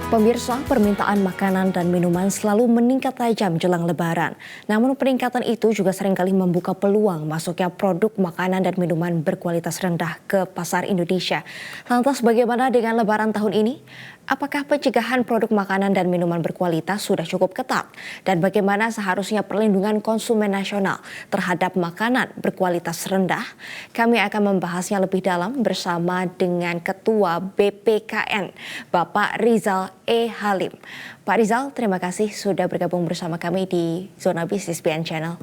Pemirsa, permintaan makanan dan minuman selalu meningkat tajam jelang Lebaran. Namun peningkatan itu juga seringkali membuka peluang masuknya produk makanan dan minuman berkualitas rendah ke pasar Indonesia. Lantas bagaimana dengan Lebaran tahun ini? Apakah pencegahan produk makanan dan minuman berkualitas sudah cukup ketat? Dan bagaimana seharusnya perlindungan konsumen nasional terhadap makanan berkualitas rendah? Kami akan membahasnya lebih dalam bersama dengan Ketua BPKN, Bapak Rizal E. Halim. Pak Rizal, terima kasih sudah bergabung bersama kami di Zona Bisnis BN Channel.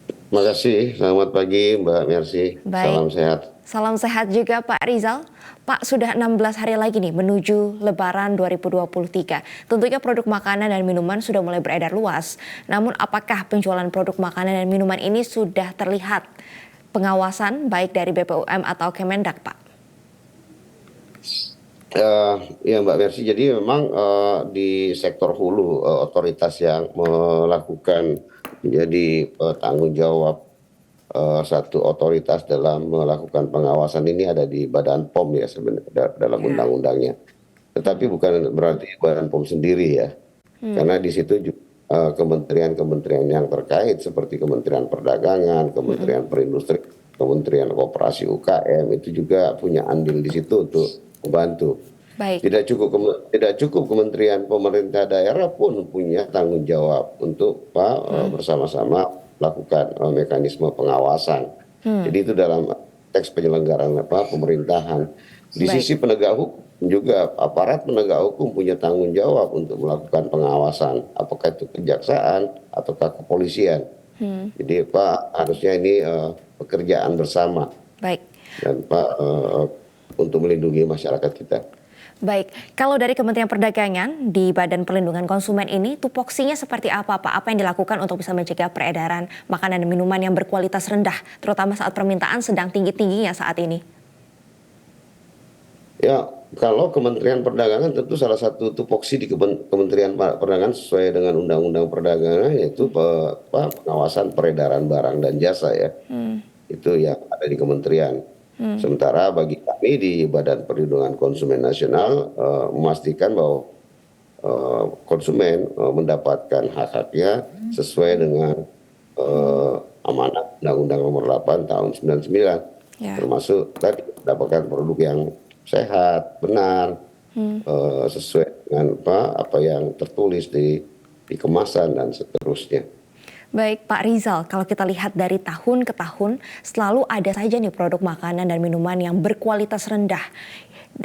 Terima kasih, selamat pagi Mbak Mercy. Baik. Salam sehat. Salam sehat juga Pak Rizal. Pak, sudah 16 hari lagi nih menuju Lebaran 2023. Tentunya produk makanan dan minuman sudah mulai beredar luas. Namun apakah penjualan produk makanan dan minuman ini sudah terlihat pengawasan baik dari BPOM atau Kemendak, Pak? Ya Mbak Mercy, jadi memang di sektor hulu otoritas yang melakukan menjadi tanggung jawab satu otoritas dalam melakukan pengawasan ini ada di Badan POM ya sebenarnya dalam undang-undangnya. Tetapi bukan berarti Badan POM sendiri ya, karena di situ juga kementerian-kementerian yang terkait seperti Kementerian Perdagangan, Kementerian Perindustrian, Kementerian Koperasi UKM itu juga punya andil di situ untuk membantu. Baik. Tidak cukup kementerian pemerintah daerah pun punya tanggung jawab untuk bersama-sama lakukan mekanisme pengawasan. Jadi itu dalam teks penyelenggaraan pemerintahan. Di sisi penegak hukum juga aparat penegak hukum punya tanggung jawab untuk melakukan pengawasan, apakah itu kejaksaan ataukah kepolisian. Jadi Pak harusnya ini pekerjaan bersama. Baik. Dan Pak untuk melindungi masyarakat kita. Baik, kalau dari Kementerian Perdagangan di Badan Perlindungan Konsumen ini tupoksinya seperti apa Pak? Apa yang dilakukan untuk bisa mencegah peredaran makanan dan minuman yang berkualitas rendah, terutama saat permintaan sedang tinggi-tingginya saat ini? Ya, kalau Kementerian Perdagangan tentu salah satu tupoksi di Kementerian Perdagangan sesuai dengan Undang-Undang Perdagangan yaitu pengawasan peredaran barang dan jasa ya. Itu yang ada di kementerian. Sementara bagi kami di Badan Perlindungan Konsumen Nasional memastikan bahwa konsumen mendapatkan hak-haknya sesuai dengan amanat Undang-Undang Nomor 8 Tahun 99, termasuk tadi mendapatkan produk yang sehat, benar, sesuai dengan apa yang tertulis di kemasan dan seterusnya. Baik Pak Rizal, kalau kita lihat dari tahun ke tahun selalu ada saja nih produk makanan dan minuman yang berkualitas rendah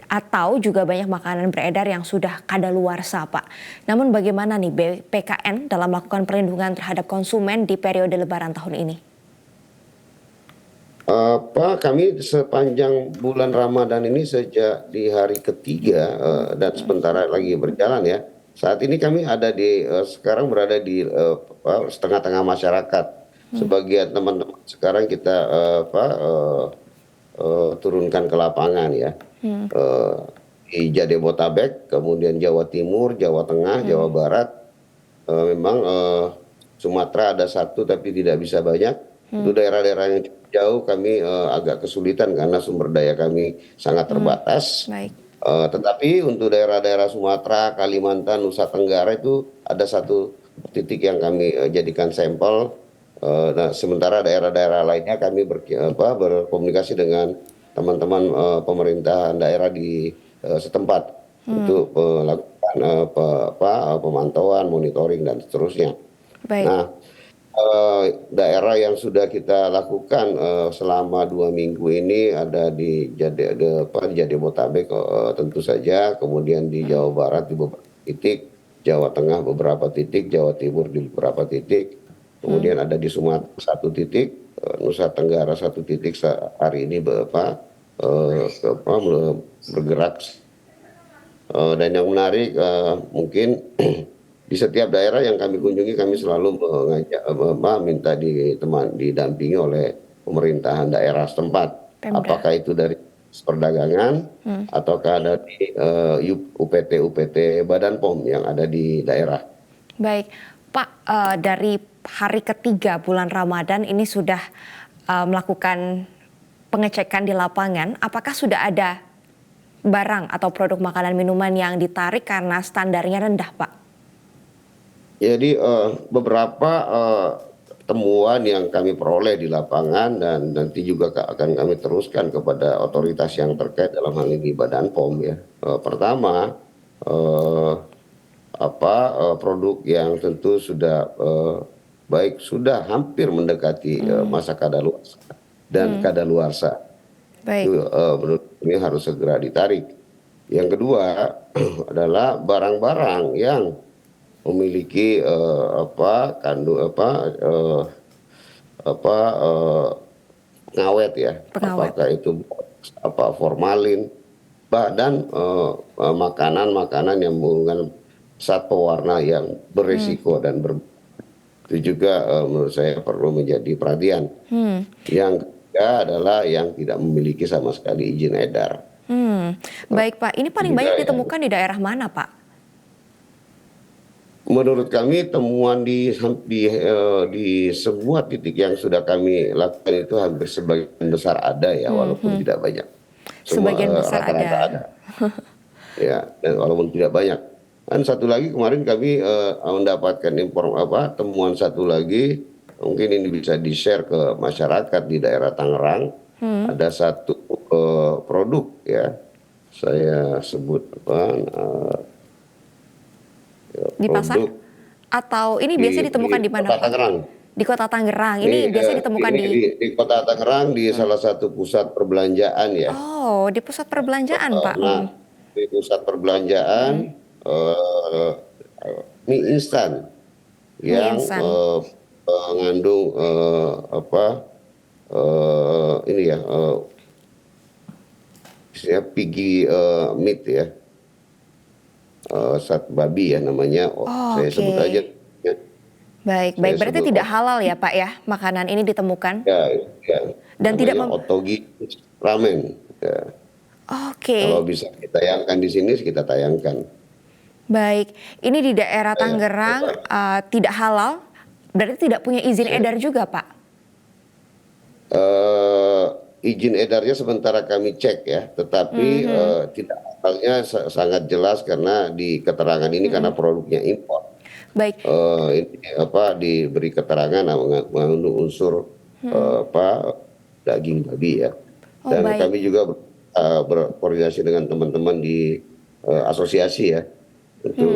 atau juga banyak makanan beredar yang sudah kadaluarsa Pak. Namun bagaimana nih BPKN dalam melakukan perlindungan terhadap konsumen di periode Lebaran tahun ini? Pak, kami sepanjang bulan Ramadan ini sejak di hari ketiga dan sementara lagi berjalan ya. Saat ini kami ada sekarang berada di setengah-tengah masyarakat. Sebagian teman-teman sekarang kita turunkan ke lapangan ya. Di Jabodetabek, kemudian Jawa Timur, Jawa Tengah, Jawa Barat. Memang Sumatera ada satu tapi tidak bisa banyak. Itu daerah-daerah yang jauh kami agak kesulitan karena sumber daya kami sangat terbatas. Baik. Tetapi untuk daerah-daerah Sumatera, Kalimantan, Nusa Tenggara itu ada satu titik yang kami jadikan sampel. Nah, sementara daerah-daerah lainnya kami berkomunikasi dengan teman-teman pemerintahan daerah di setempat untuk melakukan pemantauan, monitoring dan seterusnya. Baik. Nah, daerah yang sudah kita lakukan selama 2 minggu ini ada di Jabodetabek tentu saja, kemudian di Jawa Barat di beberapa titik, Jawa Tengah beberapa titik, Jawa Timur di beberapa titik, kemudian ada di Sumatera satu titik, Nusa Tenggara satu titik hari ini bergerak. Dan yang menarik mungkin di setiap daerah yang kami kunjungi kami selalu minta didampingi oleh pemerintahan daerah setempat. Apakah itu dari perdagangan ataukah ada di UPT Badan POM yang ada di daerah. Baik Pak, dari hari ketiga bulan Ramadan ini sudah melakukan pengecekan di lapangan, apakah sudah ada barang atau produk makanan minuman yang ditarik karena standarnya rendah, Pak? Jadi beberapa temuan yang kami peroleh di lapangan dan nanti juga akan kami teruskan kepada otoritas yang terkait dalam hal ini Badan POM ya. Pertama, eh, produk yang tentu sudah baik sudah hampir mendekati masa kadaluarsa dan kadaluarsa Baik. itu menurut kami harus segera ditarik. Yang kedua adalah barang-barang yang memiliki pengawet ya, Pengawet. apakah itu formalin, dan makanan-makanan yang mengandung zat pewarna yang berisiko dan itu juga menurut saya perlu menjadi perhatian. Yang ketiga adalah yang tidak memiliki sama sekali izin edar. Baik, Pak. Ini paling Juga banyak yang ditemukan di daerah mana, Pak? menurut kami temuan di semua titik yang sudah kami lakukan itu hampir sebagian besar ada ya, walaupun tidak banyak. Semua Sebagian besar rata-rata ada. ada. Ya, dan walaupun tidak banyak. Dan satu lagi kemarin kami mendapatkan temuan satu lagi, mungkin ini bisa di-share ke masyarakat di daerah Tangerang. Ada satu produk ya, saya sebut Di pasar? produk Atau ini biasanya ditemukan di mana, Kota Pak? Tangerang. Di Kota Tangerang. Ini biasanya ditemukan Ini di... di Kota Tangerang di salah satu pusat perbelanjaan ya. Oh, di pusat perbelanjaan, Pak. Nah, di pusat perbelanjaan mie instan Mie yang instan. mengandung ini ya, istilahnya piggy meat ya, zat babi ya namanya. Oh, Saya sebut aja ya, Baik, saya berarti sebut tidak halal ya, Pak ya, makanan ini ditemukan? ya, ya Dan tidak namanya otogi ramen ya. Kalau Oke, bisa ditayangkan di sini kita tayangkan. baik. Ini di daerah Saya Tangerang tidak halal, berarti tidak punya izin saya edar juga, Pak? eh, izin edarnya sementara kami cek ya, tetapi tidak halalnya sangat jelas karena di keterangan ini karena produknya impor. Baik. Ini diberi keterangan mengandung unsur daging babi ya. Oh, Dan baik. kami juga berkoordinasi dengan teman-teman di asosiasi ya untuk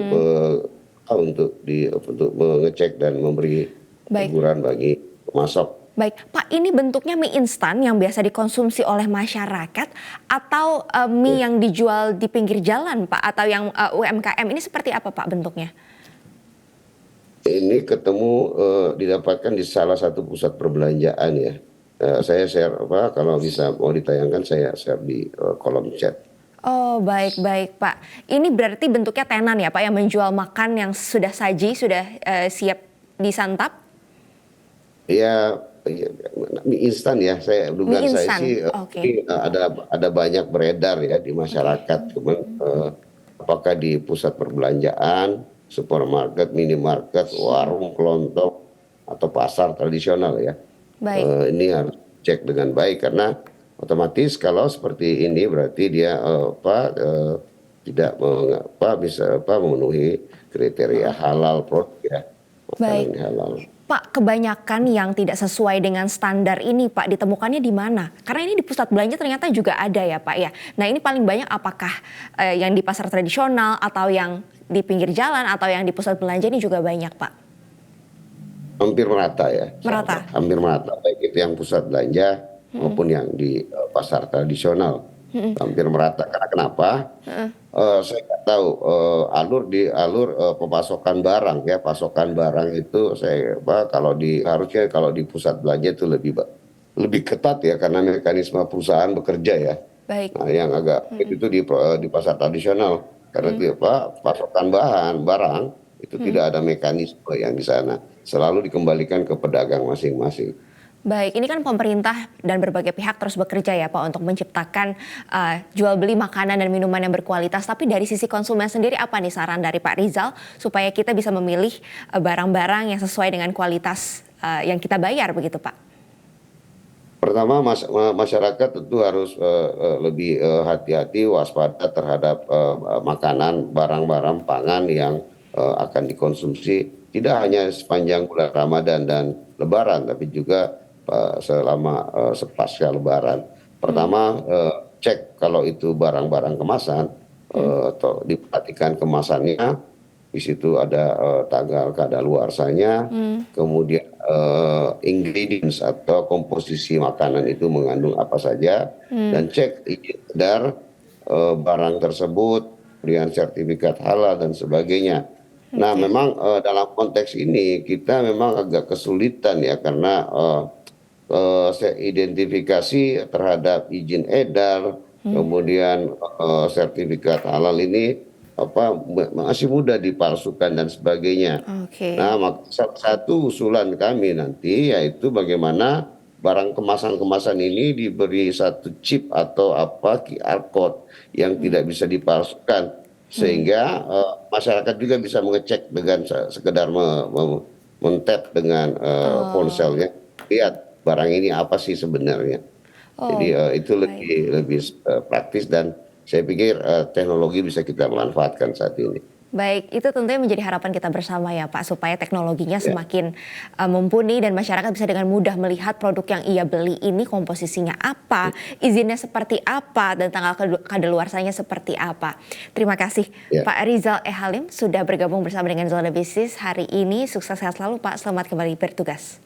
mengecek dan memberi Baik. teguran bagi pemasok. Baik, Pak, ini bentuknya mie instan yang biasa dikonsumsi oleh masyarakat atau mie yang dijual di pinggir jalan, Pak, atau yang UMKM ini seperti apa, Pak, bentuknya? Ini didapatkan di salah satu pusat perbelanjaan ya. Saya share kalau bisa mau ditayangkan saya share di kolom chat. Oh, baik-baik, Pak. Ini berarti bentuknya tenan ya, Pak, yang menjual makan yang sudah saji, sudah siap disantap? Ya, mie instan ya. Saya dugaan Mie saya instan, sih oke. ini ada banyak beredar ya di masyarakat. Cuman apakah di pusat perbelanjaan, supermarket, minimarket, warung, kelontong atau pasar tradisional ya. Baik. Ini harus cek dengan baik karena otomatis kalau seperti ini berarti dia tidak bisa memenuhi kriteria halal produk ya, Baik. makanan halal. Pak, kebanyakan yang tidak sesuai dengan standar ini, Pak, ditemukannya di mana? Karena ini di pusat belanja ternyata juga ada ya, Pak ya. Nah, ini paling banyak apakah yang di pasar tradisional atau yang di pinggir jalan atau yang di pusat belanja ini juga banyak, Pak? Hampir merata ya. Merata. Hampir merata, baik itu yang pusat belanja maupun yang di pasar tradisional. Hampir merata. Karena kenapa? Saya nggak tahu alur pemasokan barang ya, pasokan barang itu harusnya kalau di pusat belanja itu lebih ketat ya karena mekanisme perusahaan bekerja ya. Baik. Nah, yang agak itu di pasar tradisional karena pasokan barang itu tidak ada mekanisme yang di sana, selalu dikembalikan ke pedagang masing-masing. Baik, ini kan pemerintah dan berbagai pihak terus bekerja ya, Pak, untuk menciptakan jual beli makanan dan minuman yang berkualitas. Tapi dari sisi konsumen sendiri apa nih saran dari Pak Rizal supaya kita bisa memilih barang-barang yang sesuai dengan kualitas yang kita bayar begitu, Pak? Pertama, masyarakat tentu harus lebih hati-hati, waspada terhadap makanan, barang-barang pangan yang akan dikonsumsi tidak hanya sepanjang bulan Ramadan dan Lebaran, tapi juga selama sepasca Lebaran. Pertama, cek kalau itu barang-barang kemasan atau diperhatikan kemasannya. Di situ ada tanggal kadaluarsanya, kemudian ingredients atau komposisi makanan itu mengandung apa saja, dan cek izin edar barang tersebut, kemudian sertifikat halal dan sebagainya. Nah, Oke. memang dalam konteks ini kita memang agak kesulitan ya, karena identifikasi terhadap izin edar, kemudian sertifikat halal ini masih mudah dipalsukan dan sebagainya. Oke. Nah, salah satu usulan kami nanti yaitu bagaimana barang kemasan-kemasan ini diberi satu chip atau QR code yang tidak bisa dipalsukan, sehingga masyarakat juga bisa mengecek dengan sekedar men-tap dengan Oh, ponselnya, lihat barang ini apa sih sebenarnya. Jadi oh, itu baik. lebih lebih praktis, dan saya pikir teknologi bisa kita manfaatkan saat ini. Baik, itu tentunya menjadi harapan kita bersama ya Pak, supaya teknologinya Ya, semakin mumpuni dan masyarakat bisa dengan mudah melihat produk yang ia beli ini komposisinya apa, izinnya seperti apa, dan tanggal kadaluarsanya seperti apa. Terima kasih ya. Pak Rizal E. Halim sudah bergabung bersama dengan Zona Bisnis hari ini. Sukses sehat selalu Pak, selamat kembali bertugas.